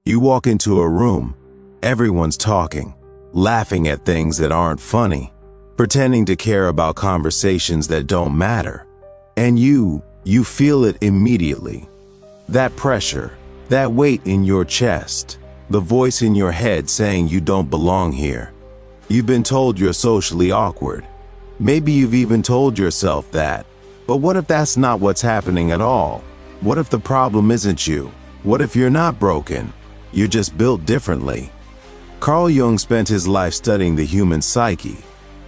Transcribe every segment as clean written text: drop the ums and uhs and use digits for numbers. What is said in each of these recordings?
You walk into a room, everyone's talking, laughing at things that aren't funny, pretending to care about conversations that don't matter. And you feel it immediately. That pressure, that weight in your chest, the voice in your head saying you don't belong here. You've been told you're socially awkward. Maybe you've even told yourself that. But what if that's not what's happening at all? What if the problem isn't you? What if you're not broken? You're just built differently. Carl Jung spent his life studying the human psyche,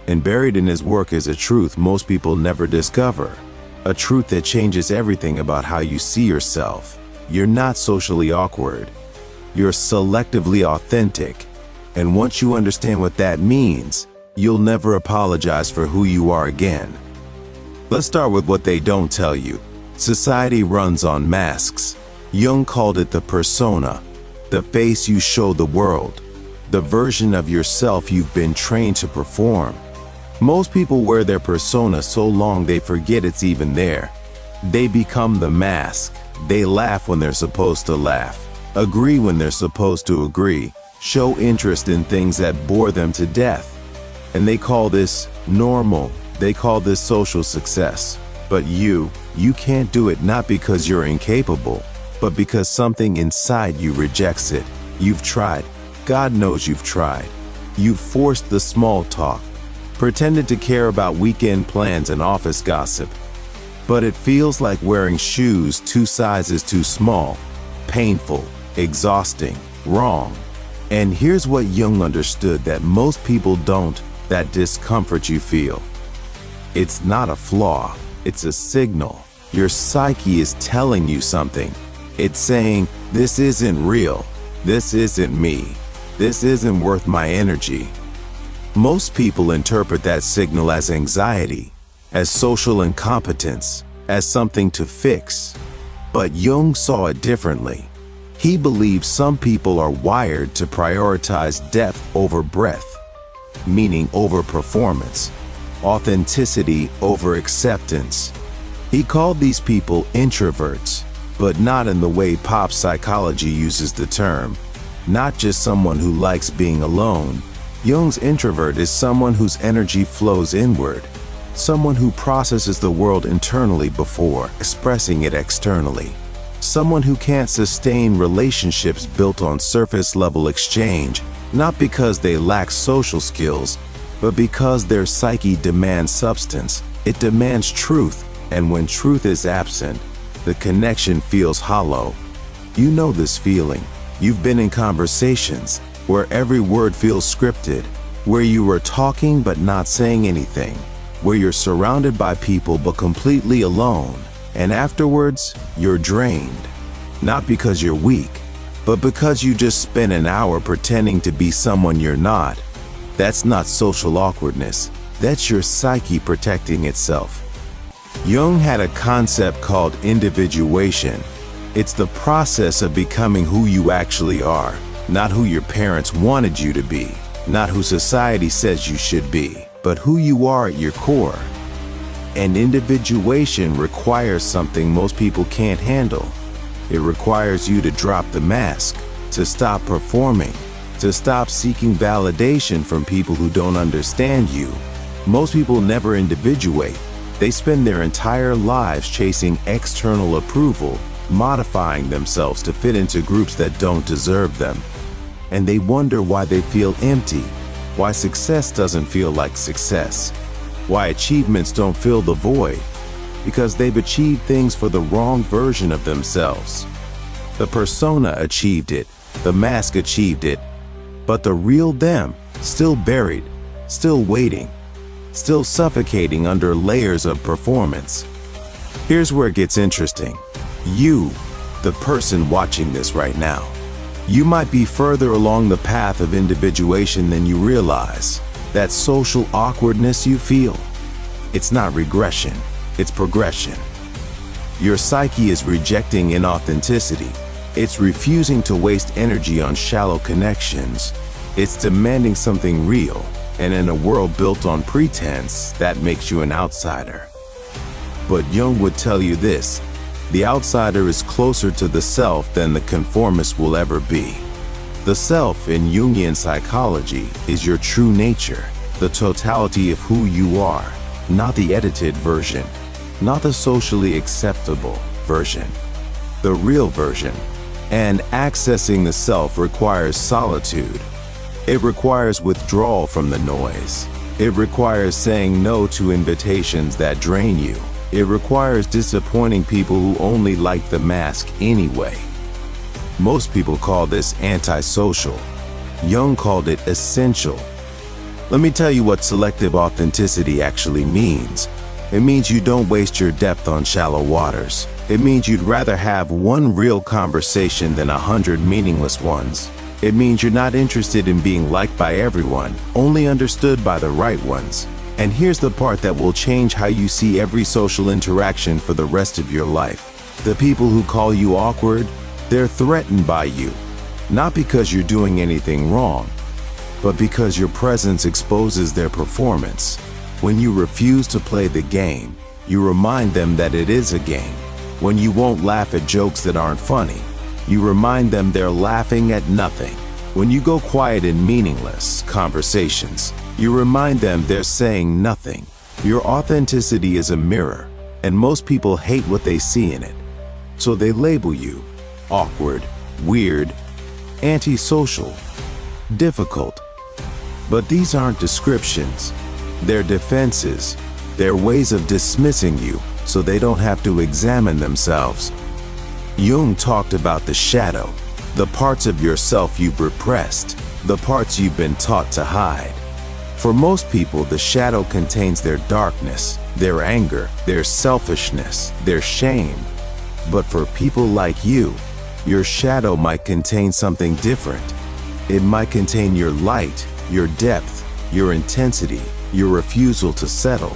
and buried in his work is a truth most people never discover. A truth that changes everything about how you see yourself. You're not socially awkward. You're selectively authentic. And once you understand what that means, you'll never apologize for who you are again. Let's start with what they don't tell you. Society runs on masks. Jung called it the persona, the face you show the world, the version of yourself you've been trained to perform. Most people wear their persona so long they forget it's even there. They become the mask. They laugh when they're supposed to laugh, agree when they're supposed to agree, show interest in things that bore them to death. And they call this normal. They call this social success. But you can't do it, not because you're incapable, but because something inside you rejects it. You've tried. God knows you've tried. You've forced the small talk, pretended to care about weekend plans and office gossip. But it feels like wearing shoes 2 sizes too small, painful, exhausting, wrong. And here's what Jung understood that most people don't: that discomfort you feel. It's not a flaw, it's a signal. Your psyche is telling you something. It's saying, this isn't real, this isn't me, this isn't worth my energy. Most people interpret that signal as anxiety, as social incompetence, as something to fix. But Jung saw it differently. He believed some people are wired to prioritize depth over breadth, meaning over performance, authenticity over acceptance. He called these people introverts, but not in the way pop psychology uses the term. Not just someone who likes being alone. Jung's introvert is someone whose energy flows inward, someone who processes the world internally before expressing it externally, someone who can't sustain relationships built on surface-level exchange, not because they lack social skills, but because their psyche demands substance. It demands truth, and when truth is absent, the connection feels hollow. You know this feeling. You've been in conversations where every word feels scripted, where you are talking but not saying anything, where you're surrounded by people but completely alone, and afterwards, you're drained. Not because you're weak, but because you just spent an hour pretending to be someone you're not. That's not social awkwardness. That's your psyche protecting itself. Jung had a concept called individuation. It's the process of becoming who you actually are. Not who your parents wanted you to be, not who society says you should be, but who you are at your core. And individuation requires something most people can't handle. It requires you to drop the mask, to stop performing, to stop seeking validation from people who don't understand you. Most people never individuate. They spend their entire lives chasing external approval, modifying themselves to fit into groups that don't deserve them. And they wonder why they feel empty, why success doesn't feel like success, why achievements don't fill the void, because they've achieved things for the wrong version of themselves. The persona achieved it, the mask achieved it, but the real them, still buried, still waiting, still suffocating under layers of performance. Here's where it gets interesting. You, the person watching this right now, you might be further along the path of individuation than you realize. That social awkwardness you feel, it's not regression, it's progression. Your psyche is rejecting inauthenticity. It's refusing to waste energy on shallow connections. It's demanding something real, and in a world built on pretense, that makes you an outsider. But Jung would tell you this: the outsider is closer to the self than the conformist will ever be. The self in Jungian psychology is your true nature, the totality of who you are, not the edited version, not the socially acceptable version, the real version. And accessing the self requires solitude. It requires withdrawal from the noise. It requires saying no to invitations that drain you. It requires disappointing people who only like the mask anyway. Most people call this antisocial. Jung called it essential. Let me tell you what selective authenticity actually means. It means you don't waste your depth on shallow waters. It means you'd rather have one real conversation than 100 meaningless ones. It means you're not interested in being liked by everyone, only understood by the right ones. And here's the part that will change how you see every social interaction for the rest of your life. The people who call you awkward, they're threatened by you. Not because you're doing anything wrong, but because your presence exposes their performance. When you refuse to play the game, you remind them that it is a game. When you won't laugh at jokes that aren't funny, you remind them they're laughing at nothing. When you go quiet in meaningless conversations, you remind them they're saying nothing. Your authenticity is a mirror, and most people hate what they see in it. So they label you awkward, weird, antisocial, difficult. But these aren't descriptions. They're defenses. They're ways of dismissing you so they don't have to examine themselves. Jung talked about the shadow, the parts of yourself you've repressed, the parts you've been taught to hide. For most people, the shadow contains their darkness, their anger, their selfishness, their shame. But for people like you, your shadow might contain something different. It might contain your light, your depth, your intensity, your refusal to settle.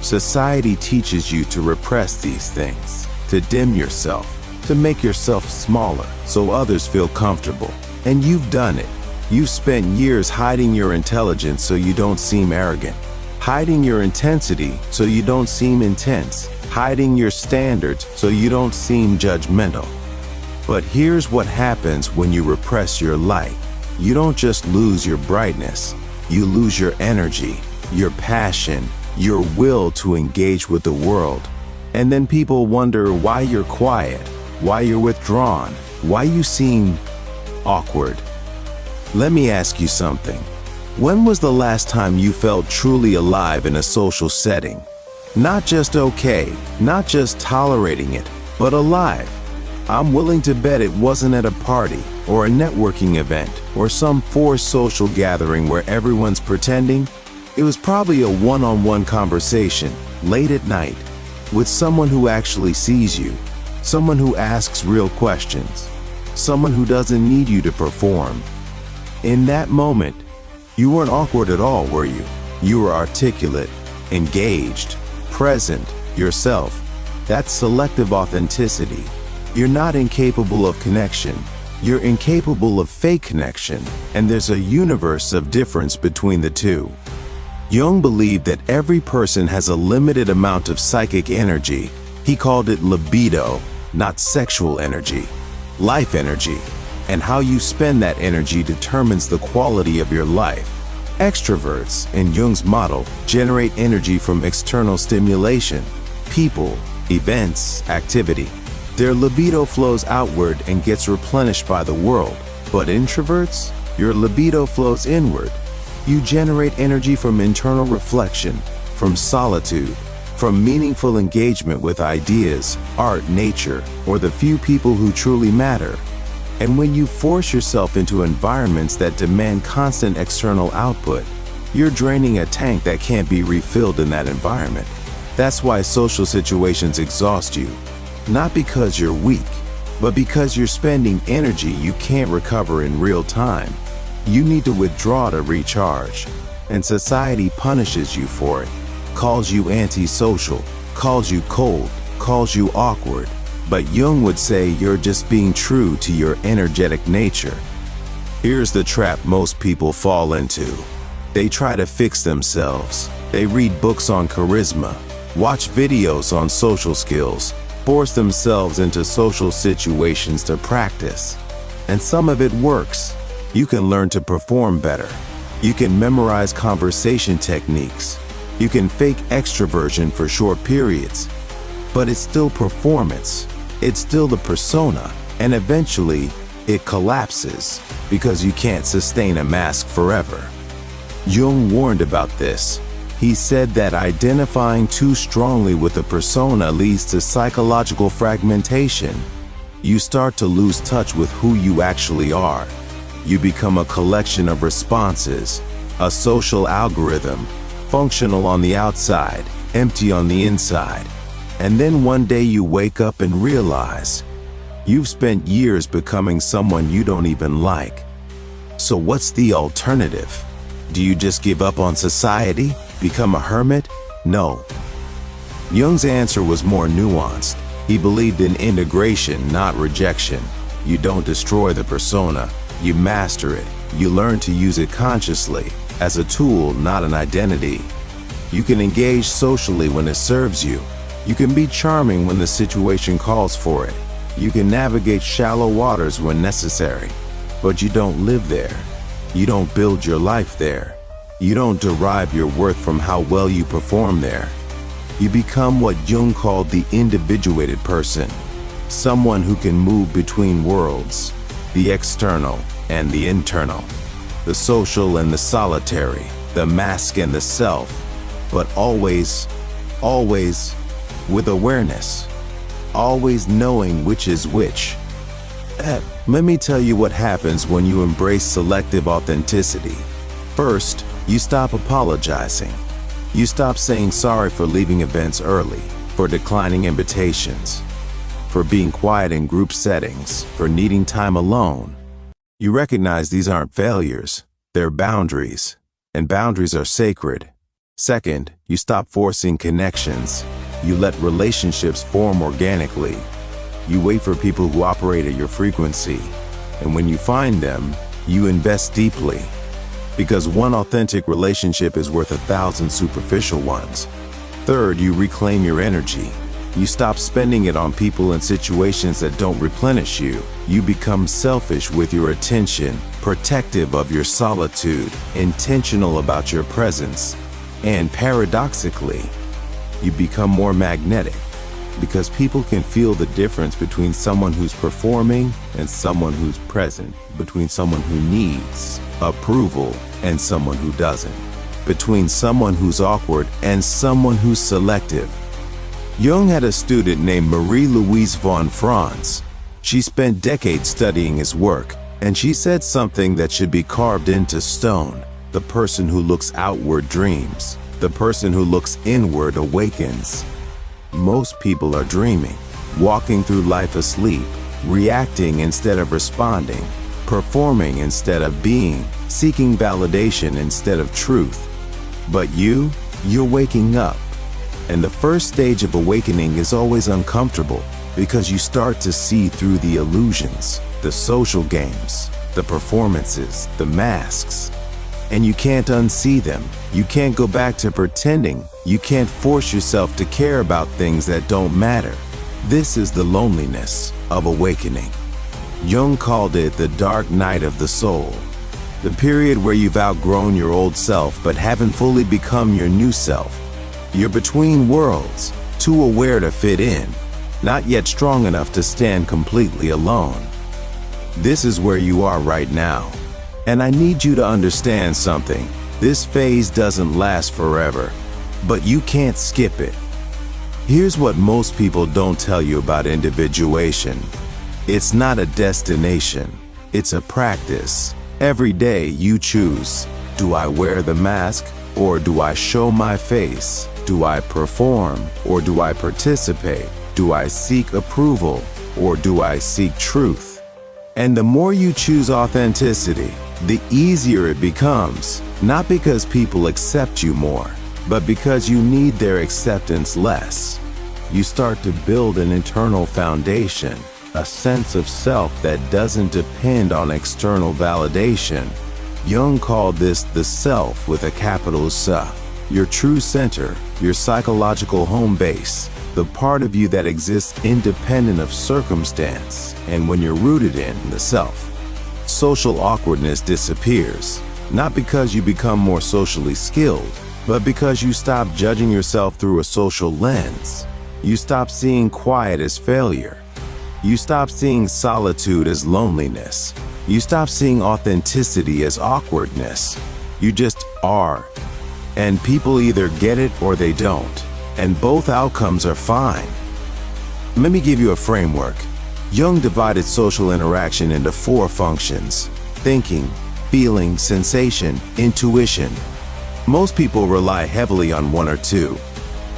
Society teaches you to repress these things, to dim yourself, to make yourself smaller so others feel comfortable. And you've done it. You've spent years hiding your intelligence so you don't seem arrogant, hiding your intensity so you don't seem intense, hiding your standards so you don't seem judgmental. But here's what happens when you repress your light. You don't just lose your brightness, you lose your energy, your passion, your will to engage with the world. And then people wonder why you're quiet, why you're withdrawn, why you seem awkward. Let me ask you something. When was the last time you felt truly alive in a social setting? Not just okay, not just tolerating it, but alive. I'm willing to bet it wasn't at a party or a networking event or some forced social gathering where everyone's pretending. It was probably a one-on-one conversation, late at night, with someone who actually sees you, someone who asks real questions, someone who doesn't need you to perform. In that moment, you weren't awkward at all, were you? You were articulate, engaged, present, yourself. That's selective authenticity. You're not incapable of connection. You're incapable of fake connection, and there's a universe of difference between the two. Jung believed that every person has a limited amount of psychic energy. He called it libido, not sexual energy, life energy. And how you spend that energy determines the quality of your life. Extroverts, in Jung's model, generate energy from external stimulation, people, events, activity. Their libido flows outward and gets replenished by the world. But introverts, your libido flows inward. You generate energy from internal reflection, from solitude, from meaningful engagement with ideas, art, nature, or the few people who truly matter. And when you force yourself into environments that demand constant external output, you're draining a tank that can't be refilled in that environment. That's why social situations exhaust you. Not because you're weak, but because you're spending energy you can't recover in real time. You need to withdraw to recharge, and society punishes you for it, calls you antisocial, calls you cold, calls you awkward. But Jung would say you're just being true to your energetic nature. Here's the trap most people fall into. They try to fix themselves. They read books on charisma, watch videos on social skills, force themselves into social situations to practice. And some of it works, You can learn to perform better. You can memorize conversation techniques. You can fake extroversion for short periods. But it's still performance. It's still the persona. And eventually, it collapses because you can't sustain a mask forever. Jung warned about this. He said that identifying too strongly with a persona leads to psychological fragmentation. You start to lose touch with who you actually are. You become a collection of responses, a social algorithm, functional on the outside, empty on the inside. And then one day you wake up and realize you've spent years becoming someone you don't even like. So what's the alternative? Do you just give up on society? Become a hermit? No. Jung's answer was more nuanced. He believed in integration, not rejection. You don't destroy the persona. You master it. You learn to use it consciously, as a tool, not an identity. You can engage socially when it serves you. You can be charming when the situation calls for it. You can navigate shallow waters when necessary. But you don't live there. You don't build your life there. You don't derive your worth from how well you perform there. You become what Jung called the individuated person, someone who can move between worlds, the external and the internal, the social and the solitary, the mask and the self, but always with awareness, always knowing which is which. Let me tell you what happens when you embrace selective authenticity. First, you stop apologizing. You stop saying sorry for leaving events early, for declining invitations, for being quiet in group settings, for needing time alone. You recognize these aren't failures, they're boundaries, and boundaries are sacred. Second, you stop forcing connections. You let relationships form organically. You wait for people who operate at your frequency, and when you find them, you invest deeply. Because one authentic relationship is worth 1,000 superficial ones. Third, you reclaim your energy. You stop spending it on people and situations that don't replenish you. You become selfish with your attention, protective of your solitude, intentional about your presence. And paradoxically, you become more magnetic, because people can feel the difference between someone who's performing and someone who's present, between someone who needs approval and someone who doesn't, between someone who's awkward and someone who's selective. Jung had a student named Marie-Louise von Franz. She spent decades studying his work, and she said something that should be carved into stone. The person who looks outward dreams. The person who looks inward awakens. Most people are dreaming, walking through life asleep, reacting instead of responding, performing instead of being, seeking validation instead of truth. But you're waking up. And the first stage of awakening is always uncomfortable, because you start to see through the illusions, the social games, the performances, the masks. And you can't unsee them. You can't go back to pretending. You can't force yourself to care about things that don't matter. This is the loneliness of awakening. Jung called it the dark night of the soul. The period where you've outgrown your old self but haven't fully become your new self. You're between worlds, too aware to fit in, not yet strong enough to stand completely alone. This is where you are right now. And I need you to understand something. This phase doesn't last forever, but you can't skip it. Here's what most people don't tell you about individuation. It's not a destination, it's a practice. Every day you choose, do I wear the mask or do I show my face? Do I perform or do I participate? Do I seek approval or do I seek truth? And the more you choose authenticity, the easier it becomes, not because people accept you more, but because you need their acceptance less. You start to build an internal foundation, a sense of self that doesn't depend on external validation. Jung called this the self with a capital S, your true center, your psychological home base, the part of you that exists independent of circumstance, and when you're rooted in the self. social awkwardness disappears, not because you become more socially skilled, but because you stop judging yourself through a social lens. You stop seeing quiet as failure. You stop seeing solitude as loneliness. You stop seeing authenticity as awkwardness. You just are. And people either get it or they don't. And both outcomes are fine. Let me give you a framework. Jung divided social interaction into 4 functions: thinking, feeling, sensation, intuition. Most people rely heavily on 1 or 2.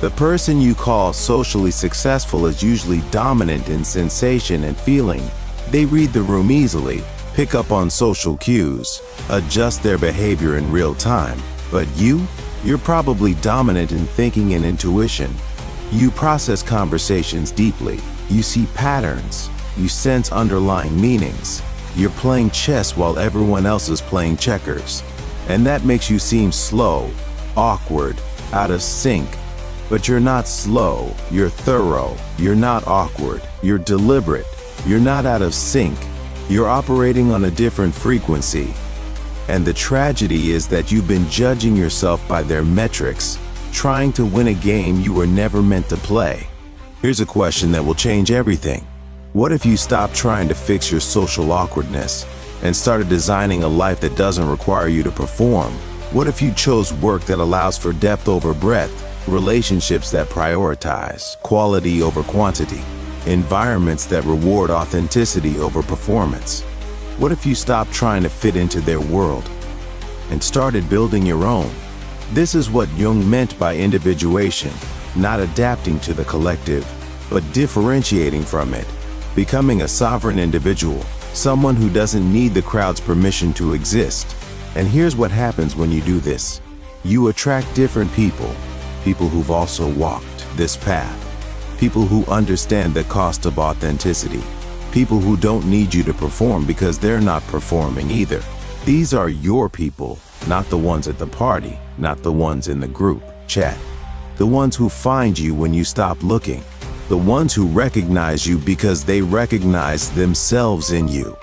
The person you call socially successful is usually dominant in sensation and feeling. They read the room easily, pick up on social cues, adjust their behavior in real time. But you're probably dominant in thinking and intuition. You process conversations deeply. You see patterns. You sense underlying meanings. You're playing chess while everyone else is playing checkers. And that makes you seem slow, awkward, out of sync. But you're not slow, you're thorough. You're not awkward, you're deliberate. You're not out of sync. You're operating on a different frequency. And the tragedy is that you've been judging yourself by their metrics, trying to win a game you were never meant to play. Here's a question that will change everything. What if you stopped trying to fix your social awkwardness and started designing a life that doesn't require you to perform? What if you chose work that allows for depth over breadth, relationships that prioritize quality over quantity, environments that reward authenticity over performance? What if you stopped trying to fit into their world and started building your own? This is what Jung meant by individuation, not adapting to the collective, but differentiating from it, becoming a sovereign individual, someone who doesn't need the crowd's permission to exist. And here's what happens when you do this. You attract different people, people who've also walked this path, people who understand the cost of authenticity, people who don't need you to perform because they're not performing either. These are your people, not the ones at the party, not the ones in the group chat, the ones who find you when you stop looking, the ones who recognize you because they recognize themselves in you.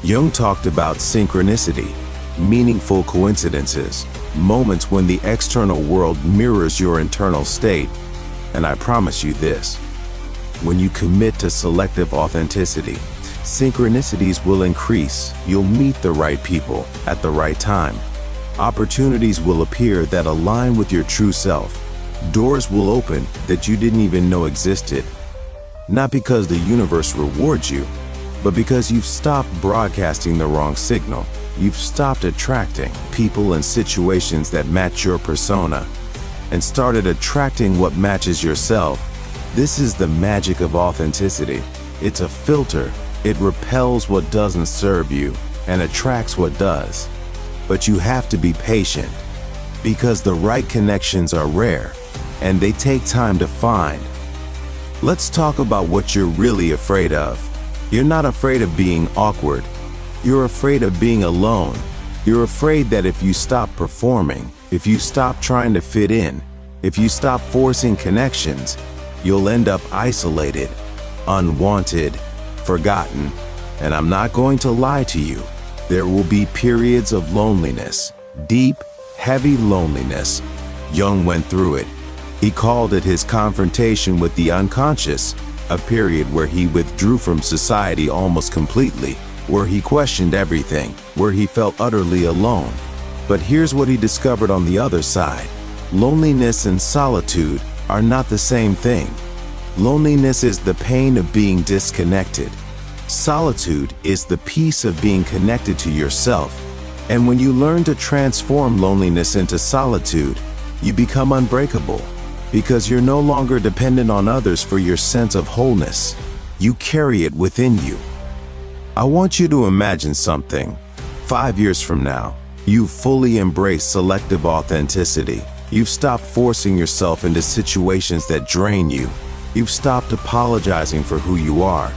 Jung talked about synchronicity, meaningful coincidences, moments when the external world mirrors your internal state. And I promise you this, when you commit to selective authenticity, synchronicities will increase. You'll meet the right people at the right time. Opportunities will appear that align with your true self. Doors will open that you didn't even know existed. Not because the universe rewards you, but because you've stopped broadcasting the wrong signal. You've stopped attracting people and situations that match your persona and started attracting what matches yourself. This is the magic of authenticity. It's a filter. It repels what doesn't serve you and attracts what does. But you have to be patient because the right connections are rare and they take time to find. Let's talk about what you're really afraid of. You're not afraid of being awkward. You're afraid of being alone. You're afraid that if you stop performing, if you stop trying to fit in, if you stop forcing connections, you'll end up isolated, unwanted, forgotten. And I'm not going to lie to you. There will be periods of loneliness, deep, heavy loneliness. Jung went through it. He called it his confrontation with the unconscious, a period where he withdrew from society almost completely, where he questioned everything, where he felt utterly alone. But here's what he discovered on the other side. Loneliness and solitude are not the same thing. Loneliness is the pain of being disconnected. Solitude is the peace of being connected to yourself. And when you learn to transform loneliness into solitude, you become unbreakable because you're no longer dependent on others for your sense of wholeness. You carry it within you. I want you to imagine something. 5 years from now, you've fully embraced selective authenticity. You've stopped forcing yourself into situations that drain you. You've stopped apologizing for who you are.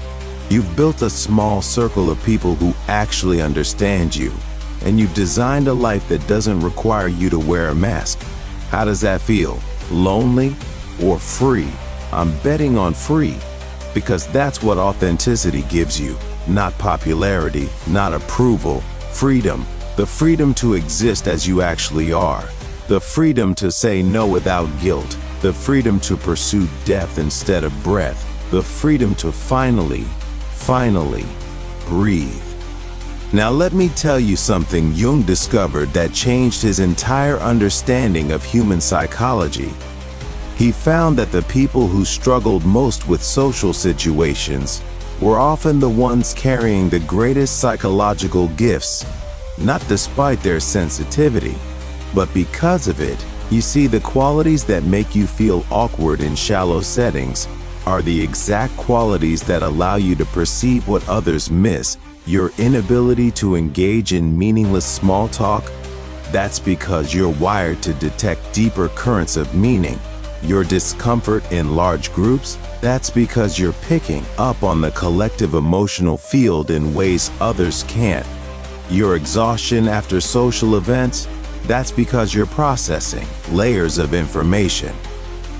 You've built a small circle of people who actually understand you. And you've designed a life that doesn't require you to wear a mask. How does that feel? Lonely or free? I'm betting on free, because that's what authenticity gives you. not popularity, not approval. Freedom, the freedom to exist as you actually are. The freedom to say no without guilt. The freedom to pursue depth instead of breadth. The freedom to finally breathe. Now let me tell you something Jung discovered that changed his entire understanding of human psychology. He found that the people who struggled most with social situations were often the ones carrying the greatest psychological gifts, not despite their sensitivity, but because of it. You see, the qualities that make you feel awkward in shallow settings are the exact qualities that allow you to perceive what others miss. Your inability to engage in meaningless small talk, that's because you're wired to detect deeper currents of meaning. Your discomfort in large groups, that's because you're picking up on the collective emotional field in ways others can't. Your exhaustion after social events, that's because you're processing layers of information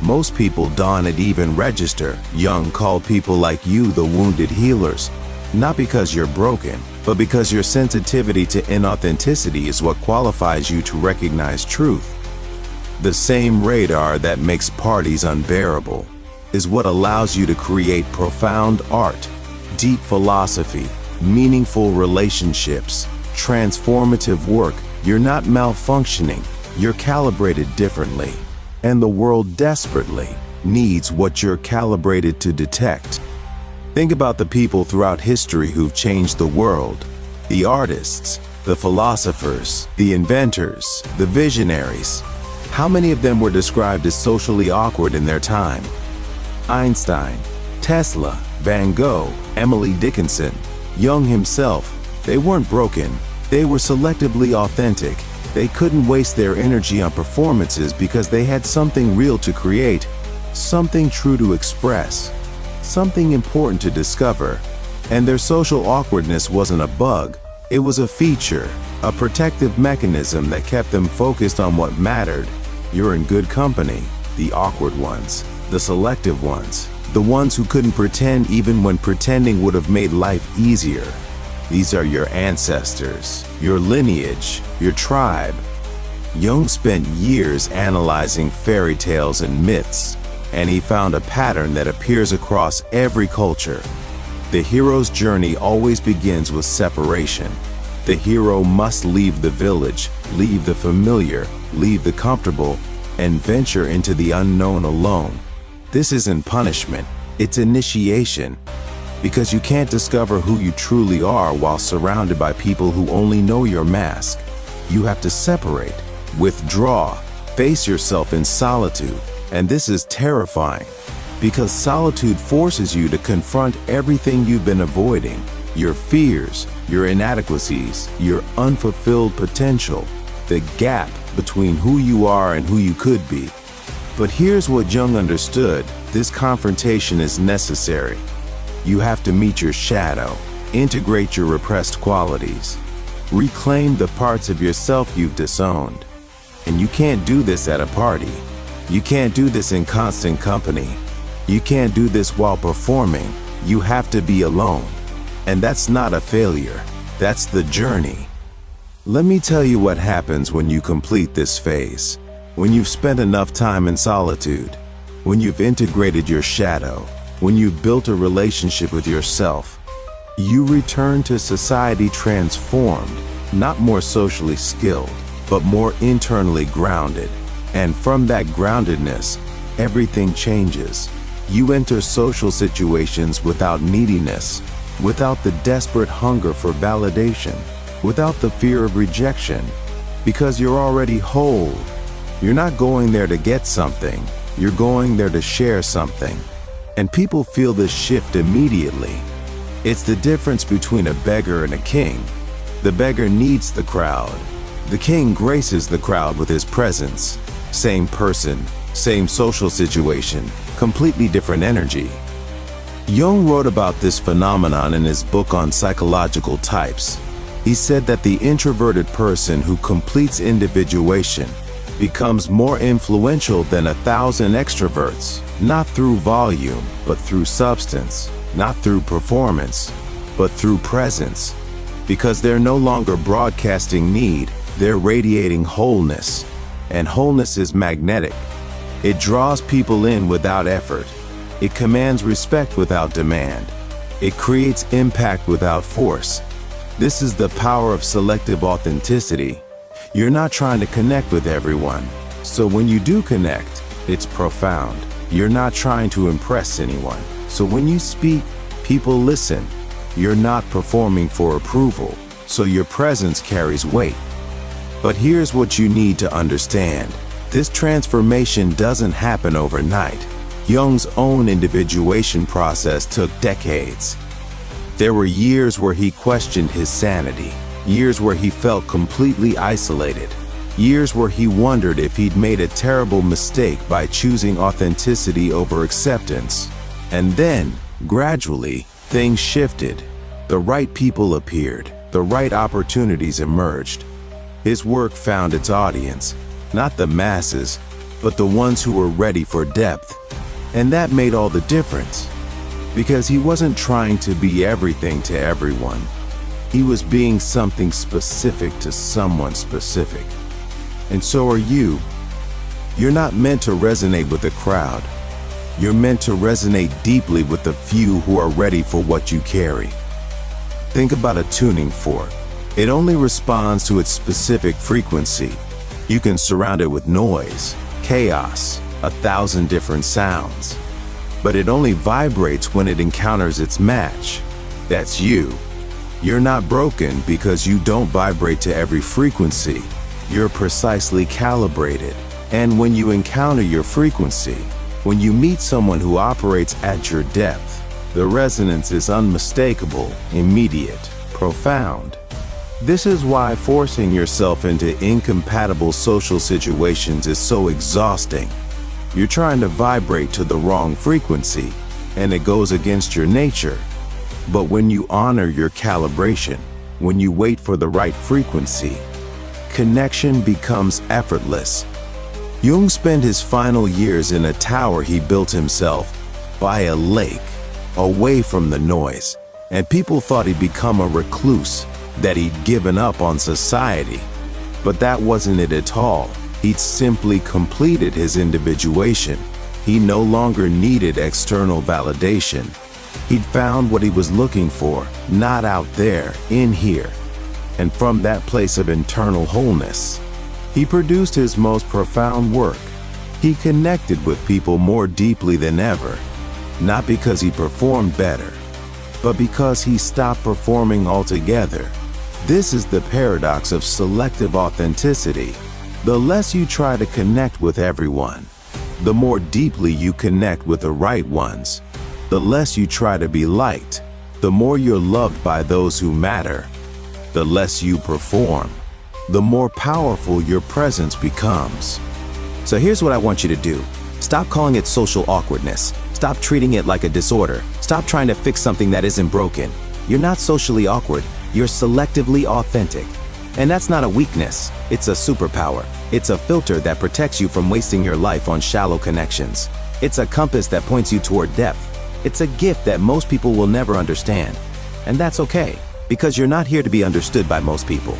most people don't even register. Jung called people like you the wounded healers, not because you're broken, but because your sensitivity to inauthenticity is what qualifies you to recognize truth. The same radar that makes parties unbearable is what allows you to create profound art, deep philosophy, meaningful relationships, transformative work. You're not malfunctioning, you're calibrated differently. And the world desperately needs what you're calibrated to detect. Think about the people throughout history who've changed the world. The artists, the philosophers, the inventors, the visionaries. How many of them were described as socially awkward in their time? Einstein, Tesla, Van Gogh, Emily Dickinson, Jung himself. They weren't broken, they were selectively authentic. They couldn't waste their energy on performances because they had something real to create, something true to express, something important to discover. And their social awkwardness wasn't a bug, it was a feature, a protective mechanism that kept them focused on what mattered. You're in good company, the awkward ones, the selective ones, the ones who couldn't pretend even when pretending would have made life easier. These are your ancestors, your lineage, your tribe. Jung spent years analyzing fairy tales and myths, and he found a pattern that appears across every culture. The hero's journey always begins with separation. The hero must leave the village, leave the familiar, leave the comfortable, and venture into the unknown alone. This isn't punishment, it's initiation. Because you can't discover who you truly are while surrounded by people who only know your mask. You have to separate, withdraw, face yourself in solitude. And this is terrifying, because solitude forces you to confront everything you've been avoiding. Your fears, your inadequacies, your unfulfilled potential, the gap between who you are and who you could be. But here's what Jung understood: this confrontation is necessary. You have to meet your shadow, integrate your repressed qualities, reclaim the parts of yourself you've disowned. And you can't do this at a party. You can't do this in constant company. You can't do this while performing. You have to be alone. And that's not a failure. That's the journey. Let me tell you what happens when you complete this phase. When you've spent enough time in solitude, when you've integrated your shadow, when you've built a relationship with yourself, you return to society transformed, not more socially skilled, but more internally grounded. And from that groundedness, everything changes. You enter social situations without neediness, without the desperate hunger for validation, without the fear of rejection, because you're already whole. You're not going there to get something, you're going there to share something. And people feel this shift immediately. It's the difference between a beggar and a king. The beggar needs the crowd. The king graces the crowd with his presence. Same person, same social situation, completely different energy. Jung wrote about this phenomenon in his book on psychological types. He said that the introverted person who completes individuation becomes more influential than 1,000 extroverts, not through volume, but through substance, not through performance, but through presence. Because they're no longer broadcasting need, they're radiating wholeness. And wholeness is magnetic. It draws people in without effort. It commands respect without demand. It creates impact without force. This is the power of selective authenticity. You're not trying to connect with everyone. So when you do connect, it's profound. You're not trying to impress anyone. So when you speak, people listen. You're not performing for approval, so your presence carries weight. But here's what you need to understand. This transformation doesn't happen overnight. Jung's own individuation process took decades. There were years where he questioned his sanity, years where he felt completely isolated, years where he wondered if he'd made a terrible mistake by choosing authenticity over acceptance. And then, gradually, things shifted. The right people appeared, the right opportunities emerged. His work found its audience, not the masses, but the ones who were ready for depth. And that made all the difference. Because he wasn't trying to be everything to everyone. He was being something specific to someone specific. And so are you. You're not meant to resonate with the crowd. You're meant to resonate deeply with the few who are ready for what you carry. Think about a tuning fork. It only responds to its specific frequency. You can surround it with noise, chaos, 1,000 different sounds. But it only vibrates when it encounters its match. That's you. You're not broken because you don't vibrate to every frequency. You're precisely calibrated. And when you encounter your frequency, when you meet someone who operates at your depth, the resonance is unmistakable, immediate, profound. This is why forcing yourself into incompatible social situations is so exhausting. You're trying to vibrate to the wrong frequency, and it goes against your nature. But when you honor your calibration, when you wait for the right frequency, connection becomes effortless. Jung spent his final years in a tower he built himself, by a lake, away from the noise, and people thought he'd become a recluse, that he'd given up on society. But that wasn't it at all. He'd simply completed his individuation. He no longer needed external validation. He'd found what he was looking for, not out there, in here. And from that place of internal wholeness, he produced his most profound work. He connected with people more deeply than ever, not because he performed better, but because he stopped performing altogether. This is the paradox of selective authenticity. The less you try to connect with everyone, the more deeply you connect with the right ones. The less you try to be liked, the more you're loved by those who matter. The less you perform, the more powerful your presence becomes. So here's what I want you to do. Stop calling it social awkwardness. Stop treating it like a disorder. Stop trying to fix something that isn't broken. You're not socially awkward. You're selectively authentic. And that's not a weakness, it's a superpower. It's a filter that protects you from wasting your life on shallow connections. It's a compass that points you toward depth. It's a gift that most people will never understand. And that's okay, because you're not here to be understood by most people.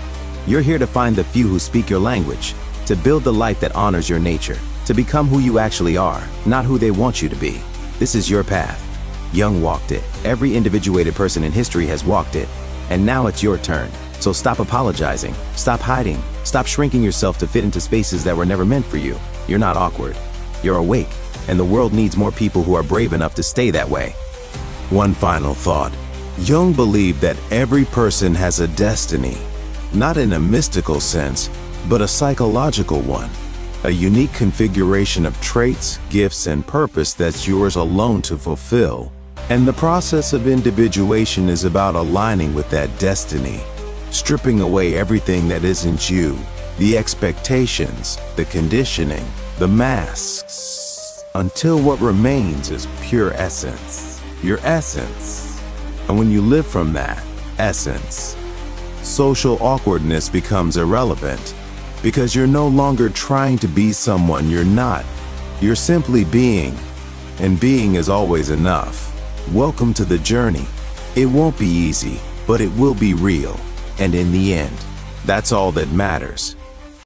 You're here to find the few who speak your language, to build the life that honors your nature, to become who you actually are, not who they want you to be. This is your path. Jung walked it. Every individuated person in history has walked it. And now it's your turn. So stop apologizing, stop hiding, stop shrinking yourself to fit into spaces that were never meant for you. You're not awkward. You're awake, and the world needs more people who are brave enough to stay that way. One final thought. Jung believed that every person has a destiny, not in a mystical sense, but a psychological one. A unique configuration of traits, gifts, and purpose that's yours alone to fulfill. And the process of individuation is about aligning with that destiny. Stripping away everything that isn't you, the expectations, the conditioning, the masks, until what remains is pure essence, your essence. And when you live from that essence, social awkwardness becomes irrelevant, because you're no longer trying to be someone you're not. You're simply being, and being is always enough. Welcome to the journey. It won't be easy, but it will be real. And in the end, that's all that matters.